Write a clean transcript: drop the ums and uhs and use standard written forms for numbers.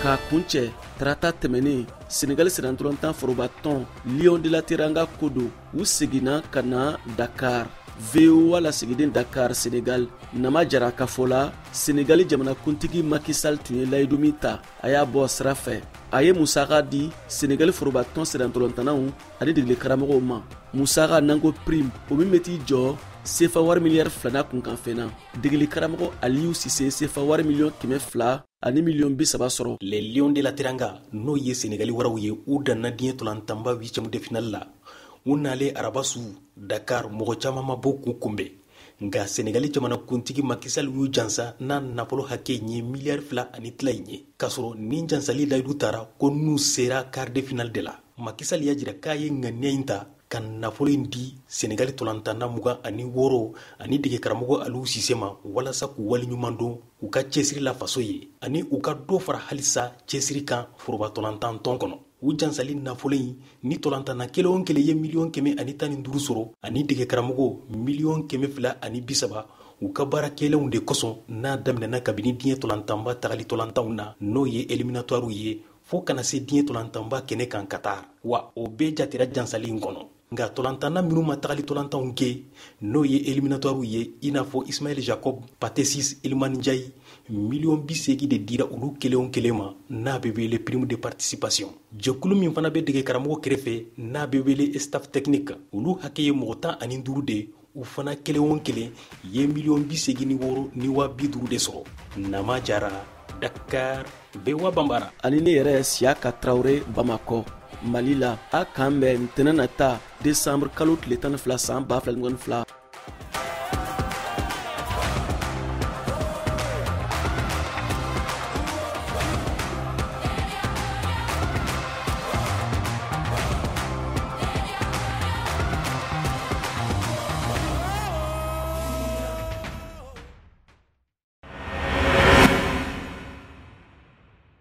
k'a kuncɛ tarata tɛmɛnen Senegal senatɔlɔntan foroba tɔn Lion de la Teranga ko don u seginna ka na Dakar. VOA lasigiden Dakar Senegal nama jara k'a fɔ la Senegali jamanakuntigi Macky Sall tun ye layidu min ta a y'a bɔ sira fɛ. A ye musaka di Senegal foroba tɔn senatɔlɔntanaw ani degeli karamɔgɔw ma. Musaka nango prime o min bɛ t'i jɔ CFA wari miliyari 2 kunkan fɛnna. Degeli karamɔgɔ Aliou Cissé CFA wari miliyɔn 200 ani miliyɔn 30 sɔrɔ. Les Lions de la Teranga n'o ye Senegali waraw ye u danna diɲɛ tɔlantanba 8e de finale la. U nale arabasu Dakar mɔgɔ caman ma bɔ k'u kunbɛn. Nka Senegali jamanakuntigi Macky Sall y'u jansa n'a nafolo hakɛ ye miliyari 2 ani tila ye. K'a sɔrɔ nin jansali layidu taara ko n'u sera quart de finale de la. Macky Sall y'a jira k'a ye ŋaniya in ta ka nafolo in di Senegali tɔlantanna 26 ani dege karamɔgɔ Aliou Cissé ma walasa k'u waliɲuman don u ka cɛsiri la faso ye ani u ka dɔ fara halisa cɛsiri kan foroba tɔlantan tɔn kɔnɔ. U jansali nafolo in ni tɔlantanna kelen o kelen ye miliyɔn 115 sɔrɔ ani dege karamɔgɔ miliyɔn 230 u ka baarakɛlenw de kosɔn n'a daminɛna kabini diɲɛ tɔlantanba tagali tɔlantanw na n'o ye éliminatoires ye fo kana se diɲɛ tɔlantanba kɛnɛ kan Qatar. Wa o bɛɛ jatera jansali in kɔnɔ. Nka tɔlantanna minnu ma tagali tɔlantanw kɛ n'o ye éliminatoires ye i n'a fɔ Ismaël Jacob, Pathé Ciss, Iliman Ndiaye miliyɔn 80 de dira olu kelen o kelen ma n'a bɛ wele prime de participation. Jɛkulu min fana bɛ dege karamɔgɔ kɛrɛfɛ n'a bɛ wele staff technique olu hakɛ ye mɔgɔ 15 de u fana kelen o kelen ye miliyɔn 86 ni 50 de sɔrɔ. Nama Jara, Dakar, VOA Bambara. Ani ne yɛrɛ Siaka Traoré Bamako. Mali la a kan bɛn ntɛnɛn nata Décembre kalo tile 12 san 2022